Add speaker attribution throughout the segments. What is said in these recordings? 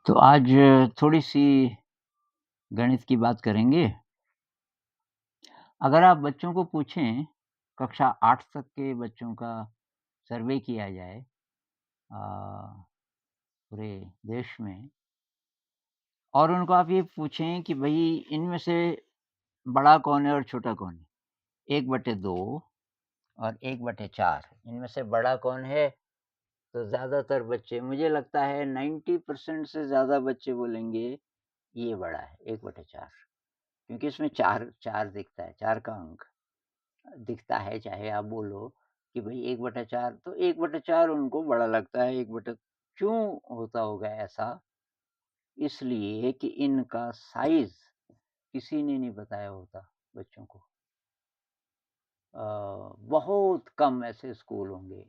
Speaker 1: तो आज थोड़ी-सी गणित की बात करेंगे। अगर आप बच्चों को पूछें, कक्षा 8 तक के बच्चों का सर्वे किया जाए पूरे देश में और उनको आप ये पूछें कि भई इनमें से बड़ा कौन है और छोटा कौन है? 1/2 और 1/4 इनमें से बड़ा कौन है? तो ज़्यादातर बच्चे मुझे लगता है 90% से ज़्यादा बच्चे बोलेंगे ये बड़ा है 1/4 क्योंकि इसमें 4 4 दिखता है, 4 का अंक दिखता है, चाहे आप बोलो कि भई 1/4 तो 1/4 उनको बड़ा लगता है, 1 बटा क्यों होता होगा ऐसा? इसलिए कि इनका साइज़ किसी ने नहीं बताया होता बच्चों को। बहुत कम ऐसे स्कूल होंगे,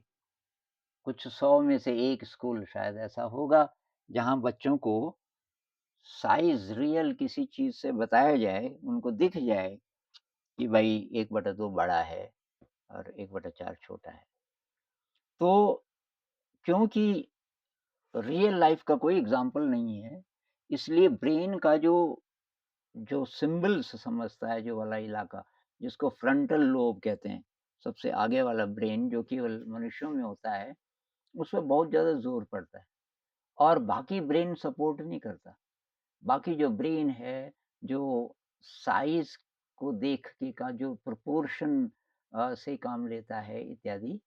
Speaker 1: कुछ 100 में से 1 स्कूल शायद ऐसा होगा, जहाँ बच्चों को साइज़ रियल किसी चीज़ से बताया जाए, उनको दिख जाए कि भई 1/2 बड़ा है और 1/4 छोटा है। तो क्योंकि रियल लाइफ़ का कोई एग्ज़ाम्पल नहीं है, इसलिए ब्रेन का जो जो सिम्बल्स समझता है जो वाला इलाका, जिसको फ्रंटल लोब कहते हैं, सबसे आगे वाला ब्रेन जो केवल मनुष्यों में होता है, उसपे बहुत ज़्यादा ज़ोर पड़ता है और बाकी ब्रेन सपोर्ट नहीं करता। बाकी जो ब्रेन है, जो साइज़ को देख के का जो प्रोपोर्शन से काम लेता है इत्यादि,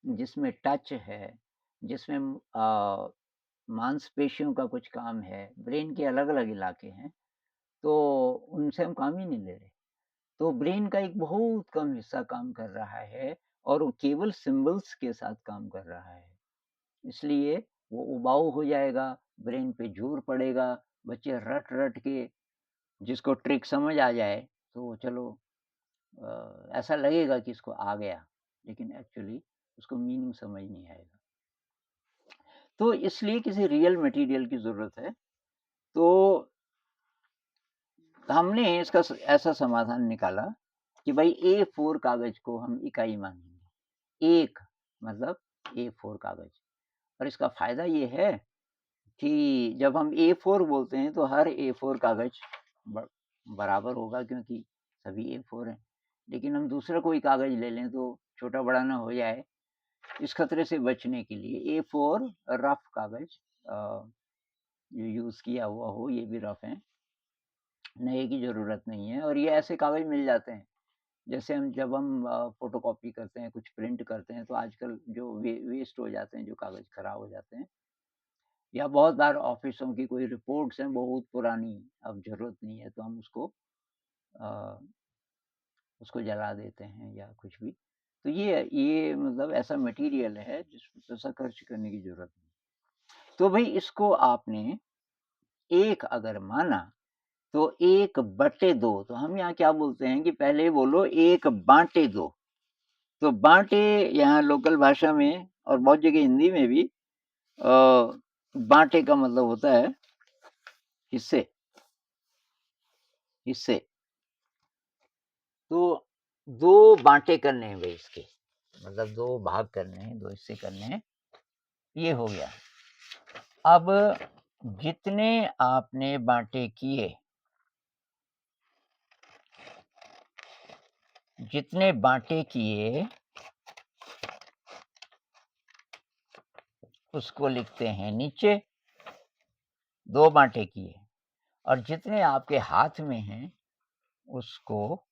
Speaker 1: जिसमें टच है, जिसमें मांसपेशियों का कुछ काम है, ब्रेन के अलग-अलग इलाके हैं, तो उनसे हम काम ही नहीं ले रहे। तो ब्रेन का एक बहुत कम हिस्सा काम कर रहा है और वो केवल सिम्बल्स के साथ काम कर रहा है। इसलिए वो उबाऊ हो जाएगा, ब्रेन पे ज़ोर पड़ेगा, बच्चे रट-रट के जिसको ट्रिक समझ आ जाए, तो चलो ऐसा लगेगा कि इसको आ गया, लेकिन एक्चुअली उसको मीनिंग समझ नहीं आएगा। तो इसलिए किसी रियल मटेरियल की ज़रूरत है। तो हमने इसका ऐसा समाधान निकाला कि भाई A4 कागज़ को हम इकाई मानेंगे। 1 मतलब A4 कागज़ और इसका फ़ायदा ये है कि जब हम A4 बोलते हैं तो हर A4 कागज़ ब बराबर होगा क्योंकि सभी A4 हैं। लेकिन हम दूसरा कोई कागज़ ले लें तो छोटा-बड़ा ना हो जाए, इस खतरे से बचने के लिए A4 रफ़ कागज़ जो यूज़ किया हुआ हो, ये भी रफ़ हैं, नए की ज़रूरत नहीं है और ये ऐसे कागज़ मिल जाते हैं। जैसे जब हम फ़ोटोकॉपी करते हैं, कुछ प्रिंट करते हैं, तो आजकल जो वेस्ट हो जाते हैं, जो कागज़ खराब हो जाते हैं या बहुत बार ऑफ़िसों की कोई रिपोर्ट्स हैं बहुत पुरानी, अब ज़रूरत नहीं है, तो हम अ, उसको जला देते हैं या कुछ भी। तो ये मतलब ऐसा मटीरियल है जिस पे पैसा खर्च करने की ज़रूरत नहीं। तो भई इसको आपने 1 अगर माना, तो 1/2 तो हम यहाँ क्या बोलते हैं कि पहले बोलो 1/2 तो बाँटे यहाँ लोकल भाषा में और बहुत जगह हिंदी में भी बाँटे का मतलब होता है हिस्से, हिस्से। तो 2 बाँटे करने हैं भई इसके, मतलब 2 भाग करने हैं, 2 हिस्से करने हैं, ये हो गया। अब जितने आपने बाँटे किए, जितने बाँटे किए, उसको लिखते हैं नीचे, 2 बाँटे किए और जितने आपके हाथ में हैं, उसको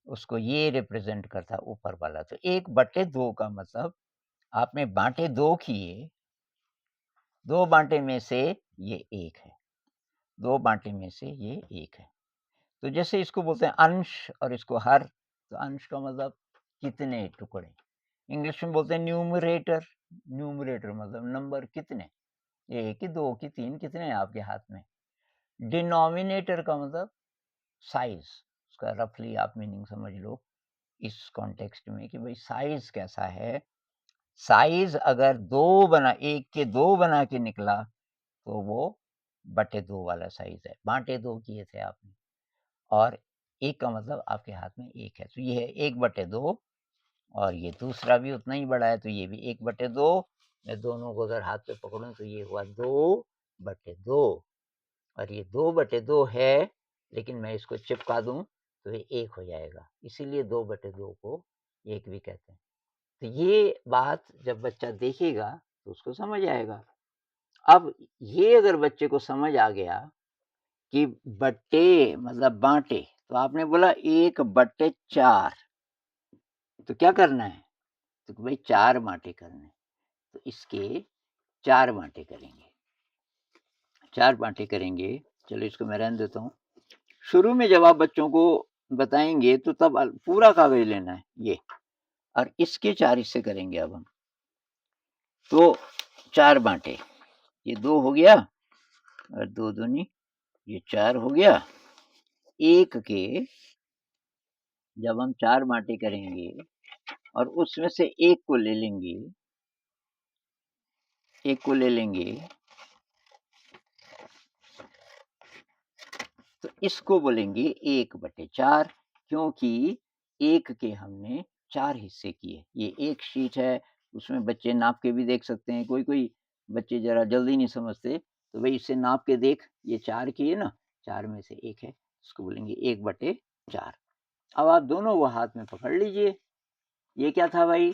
Speaker 1: उसको ये रिप्रेज़ेंट करता है ऊपर वाला। तो 1/2 का मतलब आपने बाँटे 2 किए, 2 बाँटे में से ये 1 है, 2 बाँटे में से ये 1 है। तो जैसे इसको बोलते हैं अंश और इसको हर, तो अंश का मतलब कितने टुकड़े। इंग्लिश में बोलते हैं न्यूमरेटर, न्यूमरेटर मतलब नंबर कितने, 1 की 2 की 3 कितने हैं आपके हाथ में। डिनोमिनेटर का मतलब साइज़, उसका रफ़ली आप मीनिंग समझ लो इस कॉन्टेक्स्ट में कि भई साइज़ कैसा है। साइज़ अगर 2 बना 1 के 2 बना के निकला, तो वो बटे 2 वाला साइज़ है। बाँटे 2 किए थे आपने और 1 का मतलब आपके हाथ में 1 है। तो ये है 1/2 और ये दूसरा भी उतना ही बड़ा है, तो ये भी 1/2। मैं दोनों को अगर हाथ पे पकड़ूँ तो ये हुआ 2 2 और ये 2/2 है, लेकिन मैं इसको चिपका दूँ तो ये 1 हो जाएगा, इसीलिए 2/2 को 1 भी कहते हैं। तो ये बात जब बच्चा देखेगा तो उसको समझ आएगा। अब ये अगर बच्चे को समझ आ गया कि बट्टे मतलब बाँटे, तो आपने बोला 1/4 तो क्या करना है? तो भाई 4 बाँटे करने हैं, तो इसके 4 बाँटे करेंगे। 4 बाँटे करेंगे, चलो इसको मैं रहने देता हूँ। शुरू में जब आप बच्चों को बताएँगे तो तब पूरा कागज़ लेना है ये और इसके 4 हिस्से करेंगे अब हम। तो 4 बाँटे, ये 2 हो गया और 2 दूनी ये 4 हो गया। 1 के जब हम 4 बाँटे करेंगे और उसमें से 1 को ले लेंगे, 1 को ले लेंगे तो इसको बोलेंगे 1/4 क्योंकि 1 के हमने 4 हिस्से किए। ये एक शीट है, उसमें बच्चे नाप के भी देख सकते हैं। कोई-कोई बच्चे ज़रा जल्दी नहीं समझते, तो भई इसे नाप के देख, ये 4 किए ना, 4 में से 1 है, इसको बोलेंगे 1/4। अब आप दोनों को हाथ में पकड़ लीजिए। ये क्या था भाई?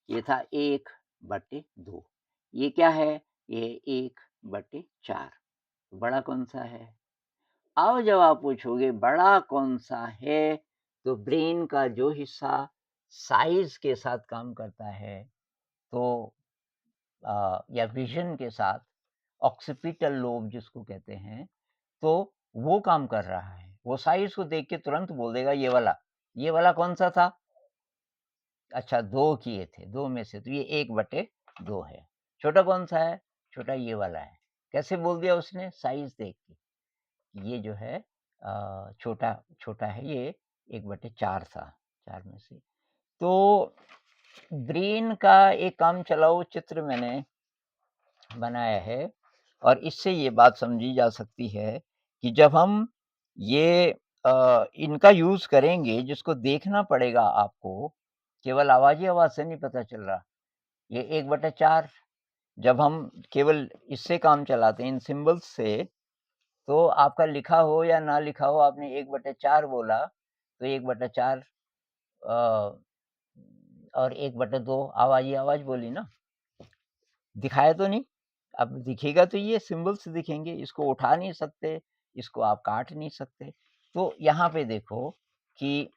Speaker 1: ये था 1/2। ये क्या है? ये 1/4। बड़ा कौन-सा है? अब जब आप पूछोगे बड़ा कौन-सा है, तो ब्रेन का जो हिस्सा साइज़ के साथ काम करता है, तो या विज़न के साथ ऑक्सीपिटल लोब जिसको कहते हैं, तो वो काम कर रहा है। वो साइज़ को देख के तुरंत बोल देगा ये वाला कौन-सा था? अच्छा 2 किए थे, 2 में से तो ये 1/2 है। छोटा कौन-सा है? छोटा ये वाला है। कैसे बोल दिया उसने? साइज़ देख के। ये जो है छोटा छोटा है ये 1/4 था, 4 में से। तो ब्रेन का एक काम चलाऊ चित्र मैंने बनाया है और इससे ये बात समझी जा सकती है कि जब हम ये इनका यूज़ करेंगे जिसको देखना पड़ेगा आपको, केवल आवाज़ ही आवाज़ से नहीं पता चल रहा। ये 1/4 जब हम केवल इससे काम चलाते हैं इन सिम्बल्स से तो आपका लिखा हो या ना लिखा हो आपने 1/4 बोला, तो 1/4 अ, और 1/2 आवाज़ ही आवाज़ बोली ना, दिखाया तो नहीं? अब दिखेगा तो ये सिम्बल्स दिखेंगे, इसको उठा नहीं सकते, इसको आप काट नहीं सकते। तो यहाँ पे देखो कि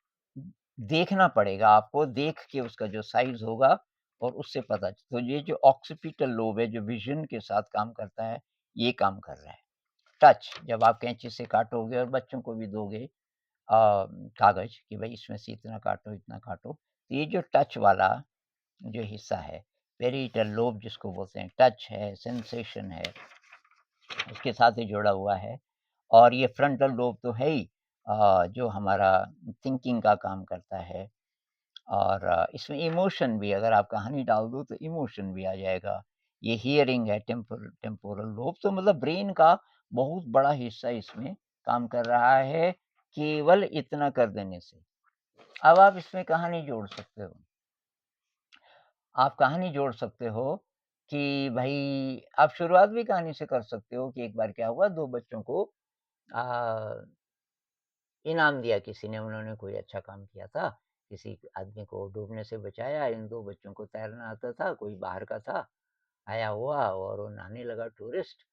Speaker 1: देखना पड़ेगा आपको, देख के उसका जो साइज़ होगा और उससे पता तो ये जो ऑक्सीपिटल लोब है, जो विज़न के साथ काम करता है, ये काम कर रहा है। टच जब आप कैंची से काटोगे और बच्चों को भी दोगे कागज़ कि भई इसमें से इतना काटो, इतना काटो। तो ये जो टच वाला जो हिस्सा है, पेरिटल लोब जिसको बोलते हैं, टच है, सेंसेशन है, उसके साथ ही जुड़ा हुआ है और ये फ्रंटल लोब तो है ही जो हमारा थिंकिंग का काम करता है और इसमें इमोशन भी अगर आप कहानी डाल दो तो इमोशन भी आ जाएगा। ये हियरिंग है टेम्पोरल लोब तो मतलब ब्रेन का बहुत बड़ा हिस्सा इसमें काम कर रहा है, केवल इतना कर देने से। अब आप इसमें कहानी जोड़ सकते हो। आप कहानी जोड़ सकते हो कि भई आप शुरुआत भी कहानी से कर सकते हो कि एक बार क्या हुआ 2 बच्चों को अ, इनाम दिया किसी ने, उन्होंने कोई अच्छा काम किया था। किसी आदमी को डूबने से बचाया, इन 2 बच्चों को तैरना आता था, कोई बाहर का था, आया हुआ और वो नहाने लगा टूरिस्ट,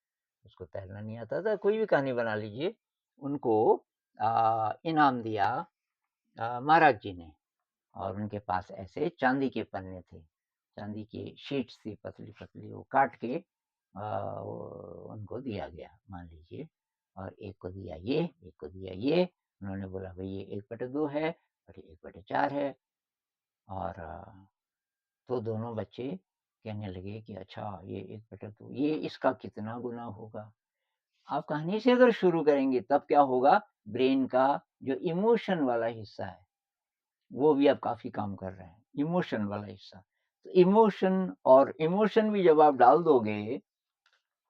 Speaker 1: उसको तैरना नहीं आता था, कोई भी कहानी बना लीजिए। उनको इनाम दिया महाराज जी ने और उनके पास ऐसे चांदी के पन्ने थे, चांदी की शीट्स थी पतली-पतली, वो काट के वो उनको दिया गया, मान लीजिए और एक को दिया ये, एक को दिया ये। उन्होंने बोला भई ये 1/2 है और ये 1/4 है और तो दोनों बच्चे कहने लगे कि अच्छा ये 1/2 ये इसका कितना गुना होगा? आप कहानी से अगर शुरू करेंगे तब क्या होगा, ब्रेन का जो इमोशन वाला हिस्सा है, वो भी अब काफ़ी काम कर रहा है, इमोशन वाला हिस्सा। तो इमोशन भी जब आप डाल दोगे,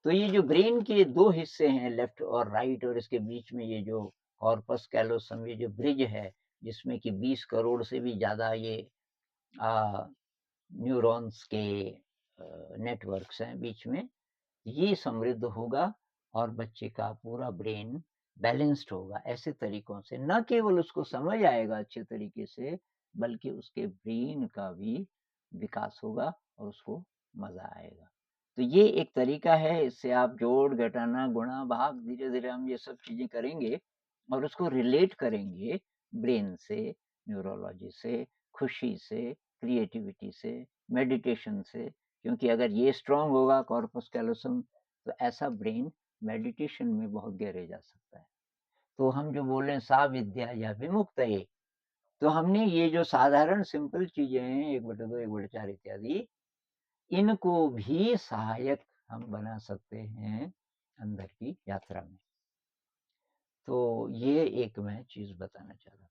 Speaker 1: तो ये जो ब्रेन के 2 हिस्से हैं लेफ्ट और राइट और इसके बीच में ये जो कॉर्पस कैलोसम ये जो ब्रिज है, जिसमें कि 20 करोड़ से भी ज़्यादा ये अ, न्यूरॉन्स के नेटवर्क्स हैं बीच में, ये समृद्ध होगा और बच्चे का पूरा ब्रेन बैलेंस्ड होगा। ऐसे तरीकों से न केवल उसको समझ आएगा अच्छे तरीके से, बल्कि उसके ब्रेन का भी विकास होगा और उसको मज़ा आएगा। तो ये एक तरीका है, इससे आप जोड़, घटाना, गुणा, भाग धीरे-धीरे हम ये सब चीज़ें करेंगे और उसको रिलेट करेंगे ब्रेन से, न्यूरोलॉजी से, खुशी से, क्रिएटिविटी से, मेडिटेशन से, क्योंकि अगर ये स्ट्रॉन्ग होगा कॉर्पस कैलोसम, तो ऐसा ब्रेन मेडिटेशन में बहुत गहरे जा सकता है। तो हम जो बोल रहे हैं सा विद्या या विमुक्तये, तो हमने ये जो साधारण सिंपल चीज़ें हैं 1/2, 1/4 इत्यादि, इनको भी सहायक हम बना सकते हैं अंदर की यात्रा में। तो ये एक मैं चीज़ बताना चाह रहा था।